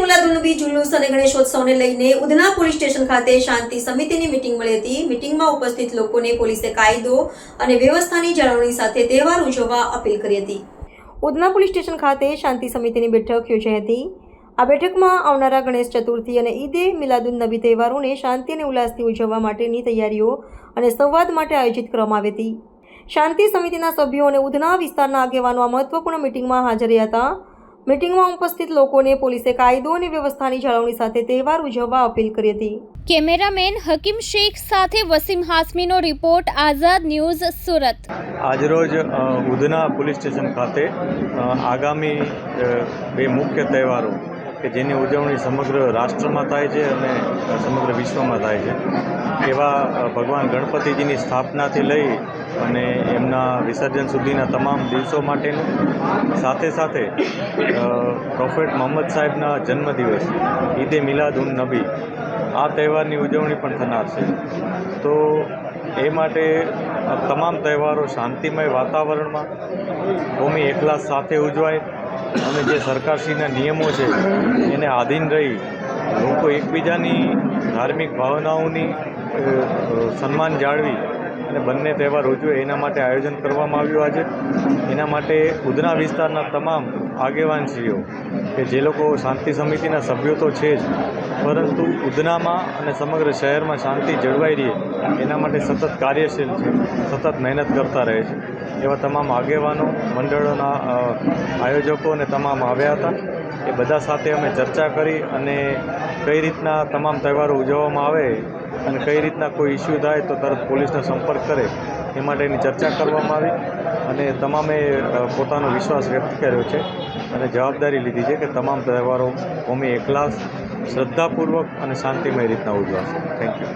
મિલાદુન્નબી જુલુસ અને ગણેશોત્સવને લઈને Udhna police station ખાતે શાંતિ સમિતિની મીટિંગ મળી હતી। મીટિંગમાં ઉપસ્થિત લોકોને પોલીસે કાયદો અને વ્યવસ્થાની જાળવણી સાથે તહેવાર ઉજવવા અપીલ કરી હતી। ઉધના પોલીસ સ્ટેશન ખાતે શાંતિ સમિતિની બેઠક યોજાઈ હતી। આ બેઠકમાં આવનારા ગણેશ ચતુર્થી અને ઈદે મિલાદુન્નબી તહેવારોને શાંતિ અને ઉલ્લાસથી ઉજવવા માટેની તૈયારીઓ અને સંવાદ માટે આયોજિત કરવામાં આવી હતી। શાંતિ સમિતિના સભ્યો અને ઉધના વિસ્તારના આગેવાનો આ મહત્વપૂર્ણ મીટિંગમાં હાજર રહ્યા હતા। મીટિંગમાં ઉપસ્થિત લોકોને પોલીસે કાયદો અને વ્યવસ્થાની જાળવણી સાથે તહેવાર ઉજવવા અપીલ કરી હતી। કેમેરામેન હકીમ શેખ સાથે વસીમ હાસમીનો રિપોર્ટ, આઝાદ ન્યૂઝ, સુરત। આજરોજ ઉધના પોલીસ સ્ટેશન ખાતે આગામી બે મુખ્ય તહેવારો કે જેની ઉજવણી સમગ્ર રાષ્ટ્રમાં થાય છે અને સમગ્ર વિશ્વમાં થાય છે એવા ભગવાન ગણપતિજીની સ્થાપનાથી લઈ અને એમના વિસર્જન સુધીના તમામ દિવસો માટેનું, સાથે સાથે પ્રોફેટ મોહમ્મદ સાહેબના જન્મદિવસ ઈદે મિલાદુન્નબી આ તહેવારની ઉજવણી પણ થનાર છે। તો એ માટે તમામ તહેવારો શાંતિમય વાતાવરણમાં કોમી એકલાસ સાથે ઉજવાય અને જે સરકારશ્રીના નિયમો છે એને આધીન રહી લોકો એકબીજાની ધાર્મિક ભાવનાઓની સન્માન જાળવી અને બંને તહેવાર ઉજવે એના માટે આયોજન કરવામાં આવ્યું આજે। એના માટે ઉધના વિસ્તારના તમામ આગેવાનશ્રીઓ કે જે લોકો શાંતિ સમિતિના સભ્યો તો છે જ, પરંતુ ઉધનામાં અને સમગ્ર શહેરમાં શાંતિ જળવાઈ રહે એના માટે સતત કાર્યશીલ છે, સતત મહેનત કરતા રહે છે। એવા તમામ આગેવાનો, મંડળોના આયોજકો અને તમામ આવ્યા હતા। એ બધા સાથે અમે ચર્ચા કરી અને કઈ રીતના તમામ તહેવારો ઉજવવામાં આવે અને કઈ રીતના કોઈ ઇસ્યુ થાય તો તરત પોલીસનો સંપર્ક કરે એ માટેની ચર્ચા કરવામાં આવી અને તમામે પોતાનો વિશ્વાસ વ્યક્ત કર્યો છે અને જવાબદારી લીધી છે કે તમામ તહેવારો કોમી એકલાસ, શ્રદ્ધાપૂર્વક અને શાંતિમય રીતના ઉજવાશે। Thank you.